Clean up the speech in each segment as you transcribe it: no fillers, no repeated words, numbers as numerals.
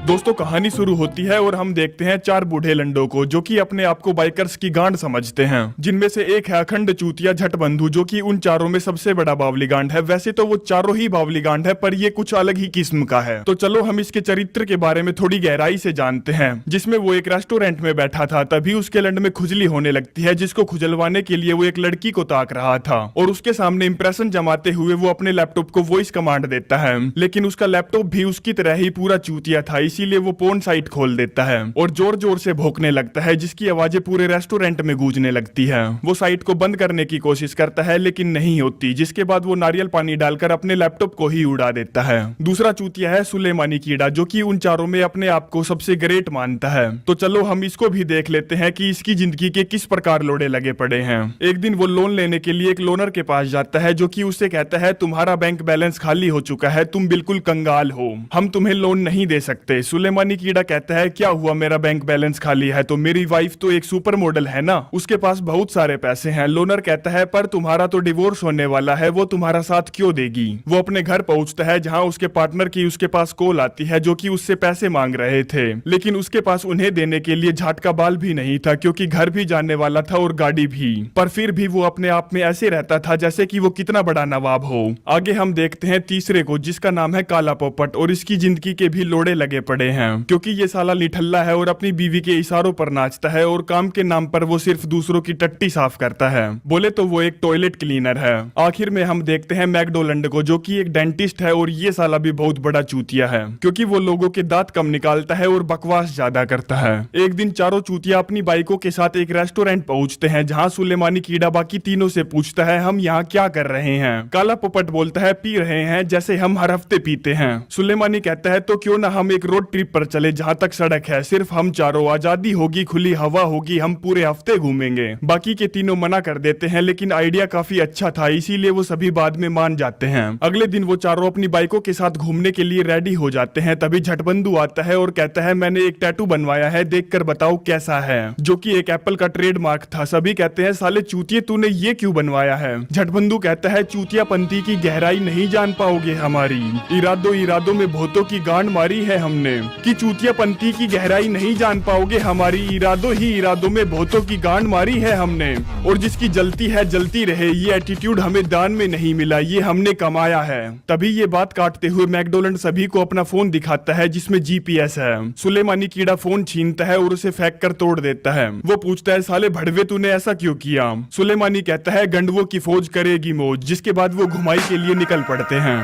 दोस्तों कहानी शुरू होती है और हम देखते हैं चार बूढ़े लंडों को जो कि अपने आप को बाइकर्स की गांड समझते हैं, जिनमें से एक है अखंड चूतिया झटबंधु जो कि उन चारों में सबसे बड़ा बावली गांड है। वैसे तो वो चारों ही बावली गांड है पर ये कुछ अलग ही किस्म का है। तो चलो हम इसके चरित्र के बारे में थोड़ी गहराई से जानते हैं। जिसमें वो एक रेस्टोरेंट में बैठा था, तभी उसके लंड में खुजली होने लगती है, जिसको खुजलवाने के लिए वो एक लड़की को ताक रहा था और उसके सामने इंप्रेशन जमाते हुए वो अपने लैपटॉप को वॉइस कमांड देता है। लेकिन उसका लैपटॉप भी उसकी तरह ही पूरा चूतिया था, इसीलिए वो पोर्न साइट खोल देता है और जोर जोर से भौंकने लगता है, जिसकी आवाजें पूरे रेस्टोरेंट में गूंजने लगती है। वो साइट को बंद करने की कोशिश करता है लेकिन नहीं होती, जिसके बाद वो नारियल पानी डालकर अपने लैपटॉप को ही उड़ा देता है। दूसरा चूतिया है सुलेमानी कीड़ा जो कि उन चारों में अपने आप को सबसे ग्रेट मानता है। तो चलो हम इसको भी देख लेते हैं कि इसकी जिंदगी के किस प्रकार लोड़े लगे पड़े हैं। एक दिन वो लोन लेने के लिए एक लोनर के पास जाता है जो कि उससे कहता है तुम्हारा बैंक बैलेंस खाली हो चुका है, तुम बिल्कुल कंगाल हो, हम तुम्हें लोन नहीं दे सकते। सुलेमानी कीड़ा कहता है क्या हुआ, मेरा बैंक बैलेंस खाली है तो मेरी वाइफ तो एक सुपर मॉडल है ना, उसके पास बहुत सारे पैसे हैं। लोनर कहता है पर तुम्हारा तो डिवोर्स होने वाला है, वो तुम्हारा साथ क्यों देगी। वो अपने घर पहुंचता है जहां उसके पार्टनर की उसके पास कॉल आती है जो कि उससे पैसे मांग रहे थे, लेकिन उसके पास उन्हें देने के लिए झटका बाल भी नहीं था क्योंकि घर भी जाने वाला था और गाड़ी भी। पर फिर भी वो अपने आप में ऐसे रहता था जैसे कि वो कितना बड़ा नवाब हो। आगे हम देखते हैं तीसरे को जिसका नाम है काला पोपट और इसकी जिंदगी के भी लोड़े लगे पड़े हैं क्योंकि ये साला निठल्ला है और अपनी बीवी के इशारों पर नाचता है और काम के नाम पर वो सिर्फ दूसरों की टट्टी साफ करता है, बोले तो वो एक टॉयलेट क्लीनर है। आखिर में हम देखते हैं मैकडोलंड को जो कि एक डेंटिस्ट है और ये साला भी बहुत बड़ा चूतिया है क्योंकि वो लोगों के दांत कम निकालता है और बकवास ज्यादा करता है। एक दिन चारों चूतिया अपनी बाइकों के साथ एक रेस्टोरेंट पहुंचते हैं जहां सुलेमानी कीड़ा बाकी तीनों से पूछता है हम यहाँ क्या कर रहे हैं। काला पोपट बोलता है पी रहे हैं जैसे हम हर हफ्ते पीते हैं। सुलेमानी कहता है तो क्यों ना हम एक रोड ट्रिप पर चले जहां तक सड़क है, सिर्फ हम चारों, आजादी होगी, खुली हवा होगी, हम पूरे हफ्ते घूमेंगे। बाकी के तीनों मना कर देते हैं लेकिन आइडिया काफी अच्छा था इसीलिए वो सभी बाद में मान जाते हैं। अगले दिन वो चारों अपनी बाइकों के साथ घूमने के लिए रेडी हो जाते हैं, तभी झटबंधु आता है और कहता है मैंने एक टैटू बनवाया है, देखकर बताओ कैसा है, जो कि एक एप्पल का ट्रेडमार्क था। सभी कहते हैं साले चूतिए तूने ये क्यों बनवाया है। झटबंधु कहता है चूतिया पंथी की गहराई नहीं जान पाओगे हमारी, इरादों इरादों में भूतों की गांड मारी है हमने, कि चूतिया पंथी की गहराई नहीं जान पाओगे हमारी, इरादों ही इरादों में भूतों की गांड मारी है हमने, और जिसकी जलती है जलती रहे, ये एटीट्यूड हमें दान में नहीं मिला, ये हमने कमाया है। तभी ये बात काटते हुए मैकडोनल्ड सभी को अपना फोन दिखाता है जिसमें जीपीएस है। सुलेमानी कीड़ा फोन छीनता है और उसे फेंक कर तोड़ देता है। वो पूछता है साले भड़वे तूने ऐसा क्यों किया। सुलेमानी कहता है गंडवों की फौज करेगी मौज, जिसके बाद वो घुमाई के लिए निकल पड़ते हैं।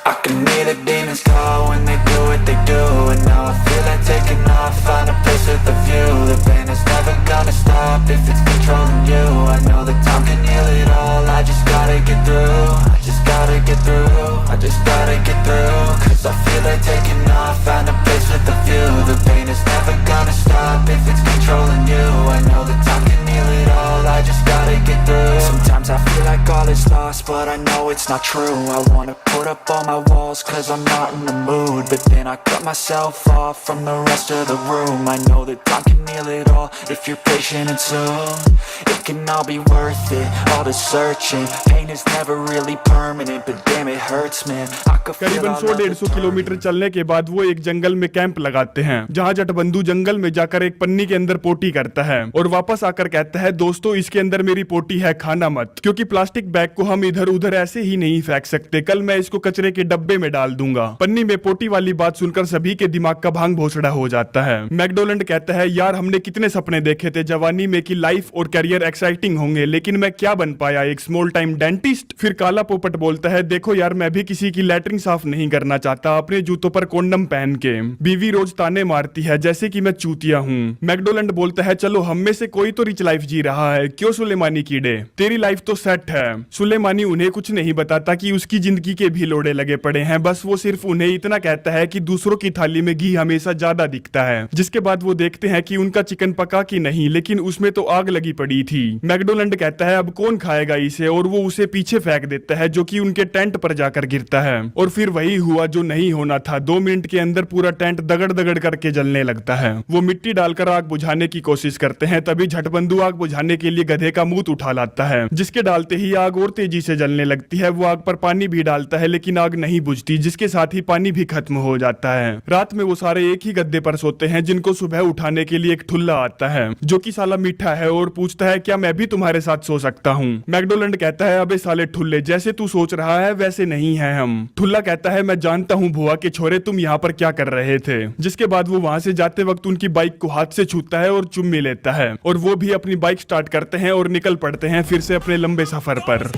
I can hear the demons call when they do what they do, and now I feel like taking off, find a place with a view. The pain is never gonna stop if it's controlling you. I know that time can heal it all, I just gotta get through. I just gotta get through, I just gotta get through. Cause I feel like taking off, find a place with a view. The pain is never gonna stop if it's controlling you. I know that time can heal it all, I just gotta get through. Sometimes I feel like all is lost, but I know it's not true. I wanna put up all my walls cause I'm not in the mood, but then I cut myself off from the rest of the room. I know that time can heal it all if you're patient and soon it can all be worth it, all the searching. Pain is never really permanent, but damn it hurts man. I could feel करीबन all 100-150 kilometre चलने के बाद वो एक जंगल में camp लगाते हैं जहां झटबंधु जंगल में जाकर एक पन्नी के अंदर पोटी करता है और वापस आकर कहता है दोस्तों इसके अंदर मेरी पोटी है, खाना मत, क्योंकि प्लास्टिक बैग को हम इधर उधर ऐसे ही नहीं फेंक सकते, कल मैं इसको कचरे के डब्बे में डाल दूंगा। पन्नी में पोटी वाली बात सुनकर सभी के दिमाग का भांग भोसड़ा हो जाता है। मैकडोनल्ड कहता है यार हमने कितने सपने देखे थे जवानी में कि लाइफ और करियर एक्साइटिंग होंगे, लेकिन मैं क्या बन पाया, एक स्मॉल टाइम डेंटिस्ट। फिर काला पोपट बोलता है देखो यार मैं भी किसी की लैट्रिन साफ नहीं करना चाहता अपने जूतों पर कोंडम पहन के, बीवी रोज ताने मारती है जैसे कि मैं चूतिया हूँ। मैकडोनल्ड बोलता है चलो हम में से कोई तो रिच लाइफ जी रहा है, क्यों सुलेमानी कीड़े, तेरी लाइफ तो सेट है। सुलेमानी उन्हें कुछ नहीं बताता कि उसकी जिंदगी के भी लोड़े लगे पड़े हैं, बस वो सिर्फ उन्हें इतना कहता है कि दूसरों की थाली में घी हमेशा ज्यादा दिखता है। जिसके बाद वो देखते हैं कि उनका चिकन पका कि नहीं, लेकिन उसमें तो आग लगी पड़ी थी। मैकडोनल्ड कहता है अब कौन खाएगा इसे, और वो उसे पीछे फेंक देता है जो कि उनके टेंट पर जाकर गिरता है। और फिर वही हुआ जो नहीं होना था, 2 मिनट के अंदर पूरा टेंट दगड़ दगड़ करके जलने लगता है। वो मिट्टी डालकर आग बुझाने की कोशिश करते हैं, तभी झटबंधु आग बुझाने के लिए गधे का मुंह उठा लाता है, जिसके डालते ही आग और तेजी से जलने लगती है। वो आग पर पानी भी डालता है लेकिन आग नहीं बुझ बुझती, जिसके साथ ही पानी भी खत्म हो जाता है। रात में वो सारे एक ही गद्दे पर सोते हैं, जिनको सुबह उठाने के लिए एक ठुल्ला आता है जो कि साला मीठा है और पूछता है क्या मैं भी तुम्हारे साथ सो सकता हूँ। मैकडोलैंड कहता है अबे साले ठुल्ले, जैसे तू सोच रहा है वैसे नहीं है हम। ठुल्ला कहता है मैं जानता हूँ बुआ के छोरे, तुम यहाँ पर क्या कर रहे थे। जिसके बाद वो वहां से जाते वक्त उनकी बाइक को हाथ से छूता है और चुम्मी लेता है और वो भी अपनी बाइक स्टार्ट करते हैं और निकल पड़ते हैं फिर से अपने लंबे सफर पर।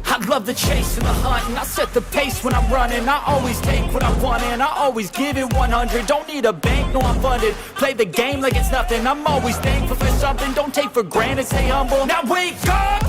I love the chase and the hunt, and I set the pace when I'm running. I always take what I want and I always give it 100. Don't need a bank, no I'm funded. Play the game like it's nothing. I'm always thankful for something. Don't take for granted, stay humble. Now wake up,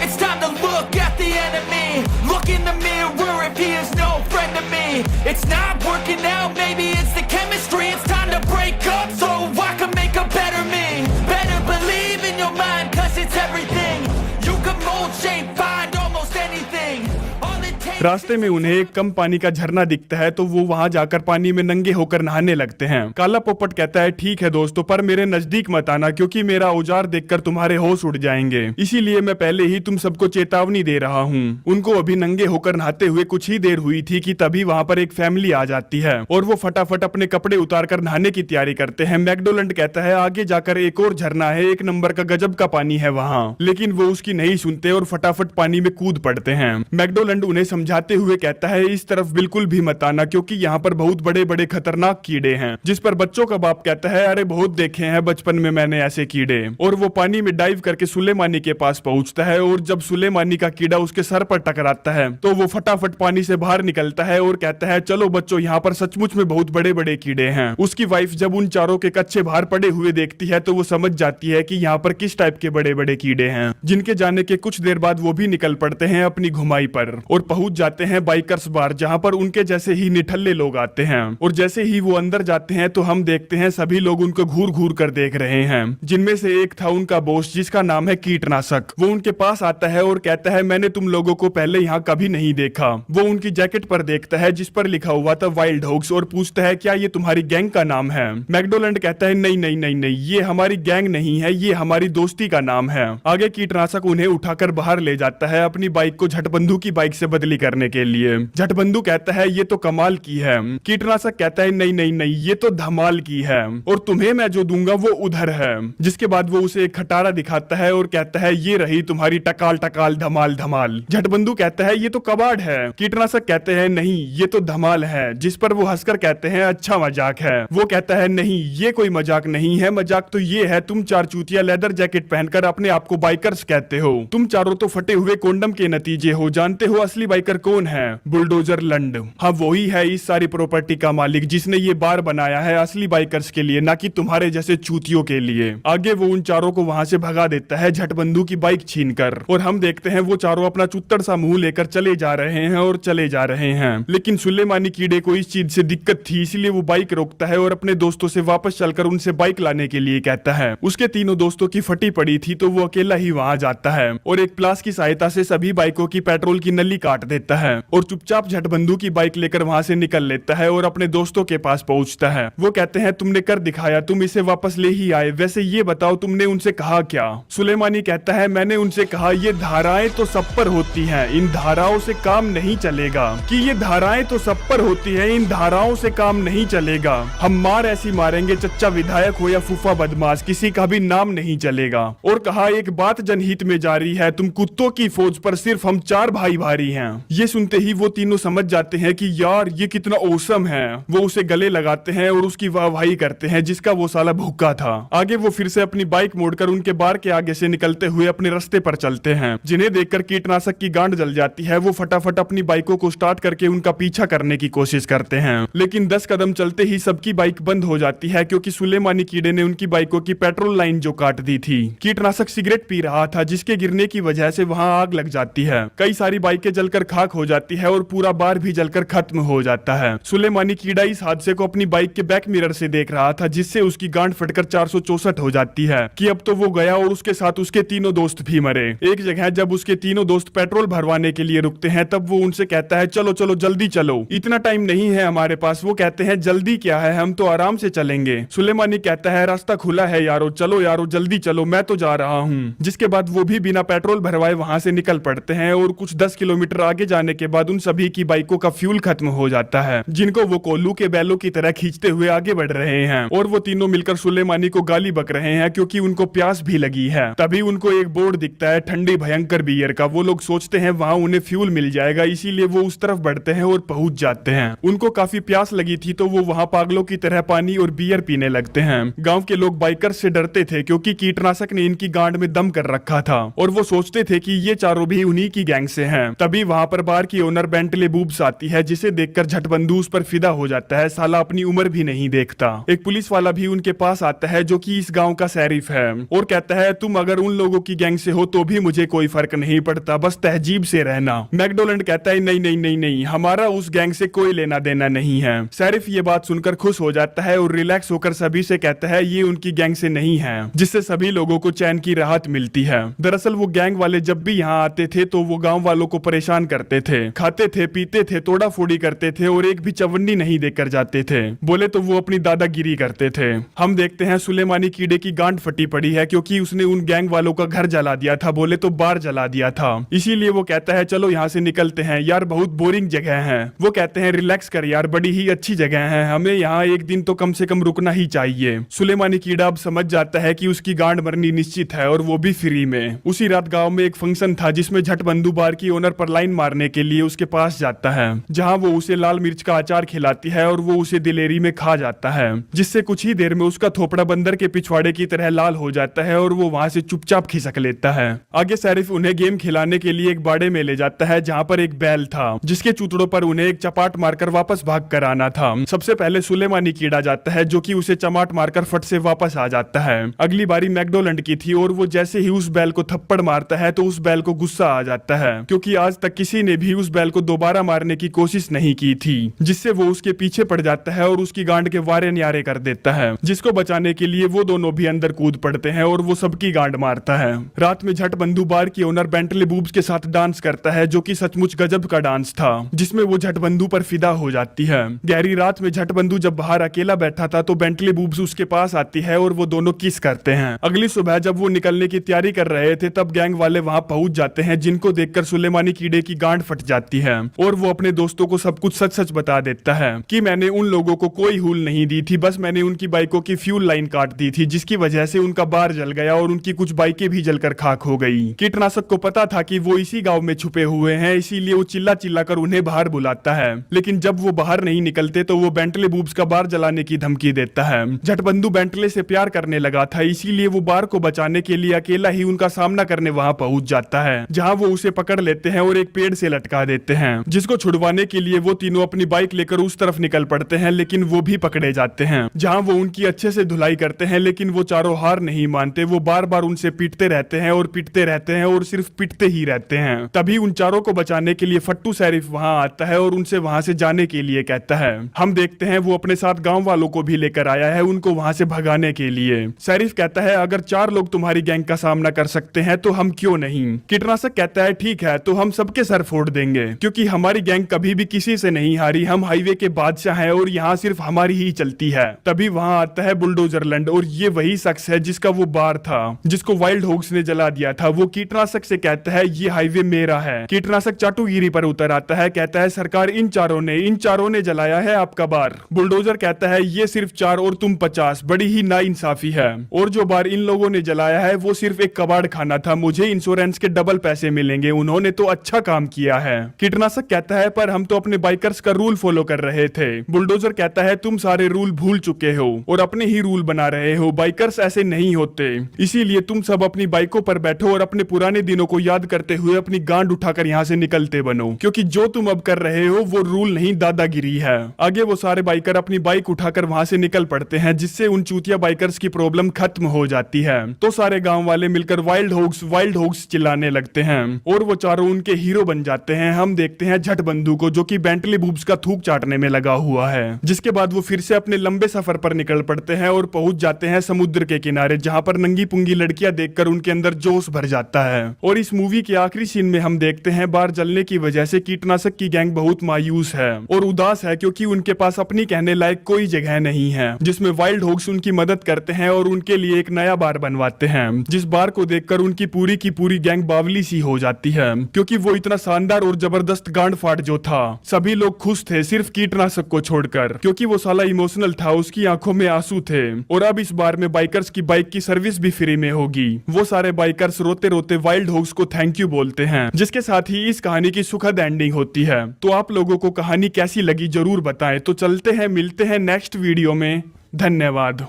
it's time to look at the enemy. Look in the mirror if he is no friend to me. It's not working out, maybe it's the chemistry. It's time to break up so I can make a better me. Better believe in your mind, cause it's everything. You can mold, shape, find almost anything. All it takes. रास्ते में उन्हें एक कम पानी का झरना दिखता है तो वो वहां जाकर पानी में नंगे होकर नहाने लगते हैं। काला पोपट कहता है ठीक है दोस्तों, पर मेरे नजदीक मत आना क्योंकि मेरा औजार देखकर तुम्हारे होश उड़ जाएंगे, इसीलिए मैं पहले ही तुम सबको चेतावनी दे रहा हूँ। उनको अभी नंगे होकर नहाते हुए कुछ ही देर हुई थी कि तभी वहां पर एक फैमिली आ जाती है और वो फटाफट अपने कपड़े उतार कर नहाने की तैयारी करते हैं। मैकडोलैंड कहता है आगे जाकर एक और झरना है, एक नंबर का गजब का पानी है वहाँ, लेकिन वो उसकी नहीं सुनते और फटाफट पानी में कूद पड़ते हैं। मैकडोलैंड उन्हें समझाते हुए कहता है इस तरफ बिल्कुल भी मत आना क्योंकि यहाँ पर बहुत बड़े बड़े खतरनाक कीड़े हैं। जिस पर बच्चों का बाप कहता है अरे बहुत देखे हैं बचपन में मैंने ऐसे कीड़े। और वो पानी में डाइव करके सुलेमानी के पास पहुंचता है और जब सुलेमानी का कीड़ा उसके सर पर टकराता है तो वो फटाफट पानी से बाहर निकलता है और कहता है चलो बच्चों यहाँ पर सचमुच में बहुत बड़े बड़े कीड़े हैं। उसकी वाइफ जब उन चारों के कच्चे बाहर पड़े हुए देखती है तो वो समझ जाती है कि यहाँ पर किस टाइप के बड़े बड़े कीड़े हैं। जिनके जाने के कुछ देर बाद वो भी निकल पड़ते हैं अपनी घुमाई पर और पहुंच जाते हैं बाइकर्स बार, जहां पर उनके जैसे ही निठल्ले लोग आते हैं। और जैसे ही वो अंदर जाते हैं तो हम देखते हैं सभी लोग उनको घूर घूर कर देख रहे हैं। जिनमें से एक था उनका बॉस जिसका नाम है कीटनाशक। वो उनके पास आता है और कहता है मैंने तुम लोगों को पहले यहाँ कभी नहीं देखा। वो उनकी जैकेट पर देखता है जिस पर लिखा हुआ था वाइल्ड हॉग्स और पूछता है क्या ये तुम्हारी गैंग का नाम है। मैकडोलैंड कहता है नहीं नहीं नहीं नहीं, ये हमारी गैंग नहीं है, ये हमारी दोस्ती का नाम है। आगे कीटनाशक उन्हें उठाकर बाहर ले जाता है अपनी बाइक को झटबंधु की बाइक से बदली करने के लिए। झटबंधु कहता है ये तो कमाल की है। कीटनाशक कहता है नहीं नहीं नहीं, ये तो धमाल की है और तुम्हें मैं जो दूंगा वो उधर है। जिसके बाद वो उसे एक खटारा दिखाता है और कहता है ये रही तुम्हारी टकाल टकाल धमाल धमाल। झटबंधु कहता है ये तो कबाड़ है। कीटनाशक कहते हैं नहीं ये तो धमाल है। जिस पर वो हंसकर कहते हैं अच्छा मजाक है। वो कहता है नहीं ये कोई मजाक नहीं है, मजाक तो ये है तुम चार चूतिया लेदर जैकेट पहनकर अपने आप को बाइकर्स कहते हो। तुम चारों तो फटे हुए कोंडम के नतीजे हो। जानते हो असली बाइकर कौन है? बुलडोजर लंड। हाँ वही है इस सारी प्रॉपर्टी का मालिक जिसने ये बार बनाया है असली बाइकर्स के लिए, ना कि तुम्हारे जैसे चूतियों के लिए। आगे वो उन चारों को वहां से भगा देता है झटबंधु की बाइक छीनकर और हम देखते हैं वो चारों अपना चुत्तर सा मुंह लेकर चले जा रहे हैं और चले जा रहे हैं। लेकिन सुलेमानी कीड़े को इस चीज से दिक्कत थी, इसलिए वो बाइक रोकता है और अपने दोस्तों से वापस चलकर उनसे बाइक लाने के लिए कहता है। उसके तीनों दोस्तों की फटी पड़ी थी तो वो अकेला ही वहां जाता है और एक प्लास की सहायता से सभी बाइकों की पेट्रोल की नली काट देता है और चुपचाप झटबंधु की बाइक लेकर वहां से निकल लेता है और अपने दोस्तों के पास पहुंचता है। वो कहते हैं तुमने कर दिखाया, तुम इसे वापस ले ही आए। वैसे ये बताओ तुमने उनसे कहा क्या? सुलेमानी कहता है मैंने उनसे कहा ये धाराएं तो सब पर होती हैं, इन धाराओं से काम नहीं चलेगा। कि ये धाराएं तो सब पर होती हैं, इन धाराओं से काम नहीं चलेगा। हम मार ऐसी मारेंगे चच्चा विधायक हो या फूफा बदमाश, किसी का भी नाम नहीं चलेगा। और कहा एक बात जनहित में जारी है, तुम कुत्तों की फौज पर सिर्फ हम 4 भाई भारी हैं। ये सुनते ही वो तीनों समझ जाते हैं कि यार ये कितना औसम है। वो उसे गले लगाते हैं और उसकी वाहवाही करते हैं जिसका वो साला भूखा था। आगे वो फिर से अपनी बाइक मोड़कर उनके बार के आगे से निकलते हुए अपने रास्ते पर चलते हैं। जिन्हें देखकर कीटनाशक की गांड जल जाती है। वो फटाफट अपनी बाइकों को स्टार्ट करके उनका पीछा करने की कोशिश करते हैं, लेकिन 10 कदम चलते ही सबकी बाइक बंद हो जाती है क्योंकि सुलेमानी कीड़े ने उनकी बाइकों की पेट्रोल लाइन जो काट दी थी। कीटनाशक सिगरेट पी रहा था जिसके गिरने की वजह से वहां आग लग जाती है। कई सारी बाइकें जलकर खाक खाक हो जाती है और पूरा बार भी जलकर खत्म हो जाता है। सुलेमानी कीड़ा इस हादसे को अपनी बाइक के बैक मिरर से देख रहा था, जिससे उसकी गांड फटकर 464 हो जाती है कि अब तो वो गया और उसके साथ उसके तीनों दोस्त भी मरे। एक जगह जब उसके तीनों दोस्त पेट्रोल भरवाने के लिए रुकते हैं तब वो उनसे कहता है चलो चलो जल्दी चलो, इतना टाइम नहीं है हमारे पास। वो कहते हैं जल्दी क्या है, हम तो आराम से चलेंगे। सुलेमानी कहता है रास्ता खुला है यारो, चलो यारो जल्दी चलो, मैं तो जा रहा हूँ। जिसके बाद वो भी बिना पेट्रोल भरवाए वहां से निकल पड़ते हैं और कुछ 10 किलोमीटर आगे जाने के बाद उन सभी की बाइकों का फ्यूल खत्म हो जाता है, जिनको वो कोल्लू के बैलों की तरह खींचते हुए आगे बढ़ रहे हैं। और वो तीनों मिलकर सुलेमानी को गाली बक रहे हैं क्योंकि उनको प्यास भी लगी है। तभी उनको एक बोर्ड दिखता है ठंडी भयंकर बियर का। वो लोग सोचते हैं वहां उन्हें फ्यूल मिल जाएगा, इसीलिए वो उस तरफ बढ़ते हैं और पहुंच जाते हैं। उनको काफी प्यास लगी थी तो वो वहां पागलों की तरह पानी और बियर पीने लगते हैं। गांव के लोग बाइकर्स से डरते थे क्योंकि कीटनाशक ने इनकी गांड में दम कर रखा था और वो सोचते थे कि ये चारों भी उन्हीं की गैंग से हैं। तभी वहां पर बार की ओनर बेंटले बूब्स आती है, जिसे देखकर झटबंधु उस पर फिदा हो जाता है। साला अपनी उम्र भी नहीं देखता। एक पुलिस वाला भी उनके पास आता है जो कि इस गांव का शरीफ है और कहता है तुम अगर उन लोगों की गैंग से हो तो भी मुझे कोई फर्क नहीं पड़ता, बस तहजीब से रहना। मैकडोनल्ड कहता है नहीं नहीं नहीं नहीं, हमारा उस गैंग से कोई लेना देना नहीं है। शरीफ ये बात सुनकर खुश हो जाता है और रिलैक्स होकर सभी से कहता है ये उनकी गैंग से नहीं है, जिससे सभी लोगों को चैन की राहत मिलती है। दरअसल वो गैंग वाले जब भी यहाँ आते थे तो वो गांव वालों को परेशान करते थे, खाते थे पीते थे, तोड़ा फोड़ी करते थे और एक भी चवन्नी नहीं देकर जाते थे। बोले तो वो अपनी दादागिरी करते थे। हम देखते हैं सुलेमानी कीड़े की गांड फटी पड़ी है क्योंकि उसने उन गैंग वालों का घर जला दिया था, बोले तो बार जला दिया था। इसीलिए वो कहता है चलो यहाँ से निकलते हैं यार, बहुत बोरिंग जगह है। वो कहते हैं रिलैक्स कर यार, बड़ी ही अच्छी जगह है, हमें यहाँ एक दिन तो कम से कम रुकना ही चाहिए। सुलेमानी कीड़ा अब समझ जाता है कि उसकी गांड मरनी निश्चित है और वो भी फ्री में। उसी रात गांव में एक फंक्शन था जिसमें झटबंधु बार की ओनर पर लाइन मारने के लिए उसके पास जाता है, जहां वो उसे लाल मिर्च का अचार खिलाती है और वो उसे दिलेरी में खा जाता है, जिससे कुछ ही देर में उसका थोपड़ा बंदर के पिछवाड़े की तरह लाल हो जाता है और वो वहां से चुपचाप खिसक लेता है। आगे शरीफ उन्हें गेम खिलाने के लिए एक बाड़े में ले जाता है जहाँ पर एक बैल था, जिसके चूतड़ों पर उन्हें एक चपाट मारकर वापस भाग कर आना था। सबसे पहले सुलेमानी कीड़ा जाता है जो कि उसे चमाट मारकर फट से वापस आ जाता है। अगली बारी मैकडोनल्ड की थी और वो जैसे ही उस बैल को थप्पड़ मारता है तो उस बैल को गुस्सा आ जाता है क्योंकि आज तक किसी ने भी उस बैल को दोबारा मारने की कोशिश नहीं की थी, जिससे वो उसके पीछे पड़ जाता है और उसकी गांड के वारे न्यारे कर देता है, जिसको बचाने के लिए वो दोनों भी अंदर कूद पड़ते हैं और वो सबकी गांड मारता है। रात में झटबंधु बार की ओनर बेंटले बूब्स के साथ डांस करता है जो कि सचमुच गजब का डांस था, जिसमें वो झटबंधु पर फिदा हो जाती है। गहरी रात में झटबंधु जब बाहर अकेला बैठा था तो बेंटले बूब्स उसके पास आती है और वो दोनों किस करते हैं। अगली सुबह जब वो निकलने की तैयारी कर रहे थे तब गैंग वाले वहां पहुंच जाते हैं, जिनको देखकर सुलेमानी कीड़े की गांड फट जाती है और वो अपने दोस्तों को सब कुछ सच सच बता देता है कि मैंने उन लोगों को कोई हुल नहीं दी थी, बस मैंने उनकी बाइकों की फ्यूल लाइन काट दी थी, जिसकी वजह से उनका बार जल गया और उनकी कुछ बाइकें भी जलकर खाक हो गई। कीटनाशक को पता था कि वो इसी गांव में छुपे हुए हैं, इसीलिए वो चिल्ला चिल्ला कर उन्हें बाहर बुलाता है, लेकिन जब वो बाहर नहीं निकलते तो वो बेंटले बूब्स का बार जलाने की धमकी देता है। झटबंधु बेंटले से प्यार करने लगा था, इसीलिए वो बार को बचाने के लिए अकेला ही उनका सामना करने वहां पहुंच जाता है, जहां वो उसे पकड़ लेते हैं और एक पेड़ से लटका देते हैं, जिसको छुड़वाने के लिए वो तीनों अपनी बाइक लेकर उस तरफ निकल पड़ते हैं, लेकिन वो भी पकड़े जाते हैं, जहां वो उनकी अच्छे से धुलाई करते हैं, लेकिन वो चारों हार नहीं मानते। वो बार बार उनसे पीटते रहते हैं और पीटते रहते हैं और सिर्फ पीटते ही रहते हैं। तभी उन चारों को बचाने के लिए फट्टू शरीफ वहां आता है और उनसे वहां से जाने के लिए कहता है। हम देखते हैं वो अपने साथ गांव वालों को भी लेकर आया है उनको वहां से भगाने के लिए। शरीफ कहता है अगर 4 लोग तुम्हारी गैंग का सामना कर सकते हैं तो हम क्यों नहीं। कीटनाशक कहता है ठीक है तो हम सबके सर फोड़ देंगे, क्योंकि हमारी गैंग कभी भी किसी से नहीं हारी, हम हाईवे के बादशाह हैं और यहाँ सिर्फ हमारी ही चलती है। तभी वहां आता है बुलडोजरलैंड और ये वही शख्स है जिसका वो बार था, जिसको वाइल्ड होग्स ने जला दिया था। वो कीटनाशक से कहता है ये हाईवे मेरा है। कीटनाशक चाटुगिरी पर उतर आता है, कहता है सरकार इन चारों ने जलाया है आपका बार। बुलडोजर कहता है ये सिर्फ 4 और तुम 50, बड़ी ही नाइंसाफी है, और जो बार इन लोगों ने जलाया है वो सिर्फ एक कबाड़ खाना था, मुझे इंश्योरेंस के डबल पैसे मिलेंगे, उन्होंने तो अच्छा काम किया है। कीटनाशक कहता है पर हम तो अपने बाइकर्स का रूल फॉलो कर रहे थे। बुलडोजर कहता है तुम सारे रूल भूल चुके हो और अपने ही रूल बना रहे हो, बाइकर्स ऐसे नहीं होते, इसीलिए तुम सब अपनी बाइकों पर बैठो और अपने पुराने दिनों को याद करते हुए अपनी गांड उठाकर यहाँ से निकलते बनो, क्योंकि जो तुम अब कर रहे हो वो रूल नहीं दादागिरी है। आगे वो सारे बाइकर अपनी बाइक उठाकर वहां से निकल पड़ते हैं, जिससे उन चूतिया बाइकर्स की प्रॉब्लम खत्म हो जाती है। तो सारे गांव वाले मिलकर वाइल्ड होग्स चिल्लाने लगते हैं और वो चारों उनके हीरो बन जाते जाते हैं, हम देखते हैं झट बंधु को जो कि बेंटली बूब्स का थूक चाटने में लगा हुआ है। जिसके बाद वो फिर से अपने लंबे सफर पर निकल पड़ते हैं और पहुंच जाते हैं समुद्र के किनारे, जहां पर नंगी पुंगी लड़कियां देखकर उनके अंदर जोश भर जाता है। और इस मूवी के आखिरी सीन में हम देखते हैं बार जलने की वजह से कीटनाशक की गैंग बहुत मायूस है और उदास है, क्योंकि उनके पास अपनी कहने लायक कोई जगह नहीं है, जिसमें वाइल्ड होग्स उनकी मदद करते हैं और उनके लिए एक नया बार बनवाते हैं। जिस बार को देखकर उनकी पूरी की पूरी गैंग बावली सी हो जाती है, क्योंकि वो इतना शानदार और जबरदस्त गांड फाड़ जो था। सभी लोग खुश थे सिर्फ कीटनाशक को छोड़कर, क्योंकि वो साला इमोशनल था, उसकी आंखों में आंसू थे। और अब इस बार में बाइकर्स की बाइक की सर्विस भी फ्री में होगी। वो सारे बाइकर्स रोते रोते वाइल्ड होग्स को थैंक यू बोलते हैं, जिसके साथ ही इस कहानी की सुखद एंडिंग होती है। तो आप लोगों को कहानी कैसी लगी जरूर बताएं। तो चलते हैं, मिलते हैं नेक्स्ट वीडियो में। धन्यवाद।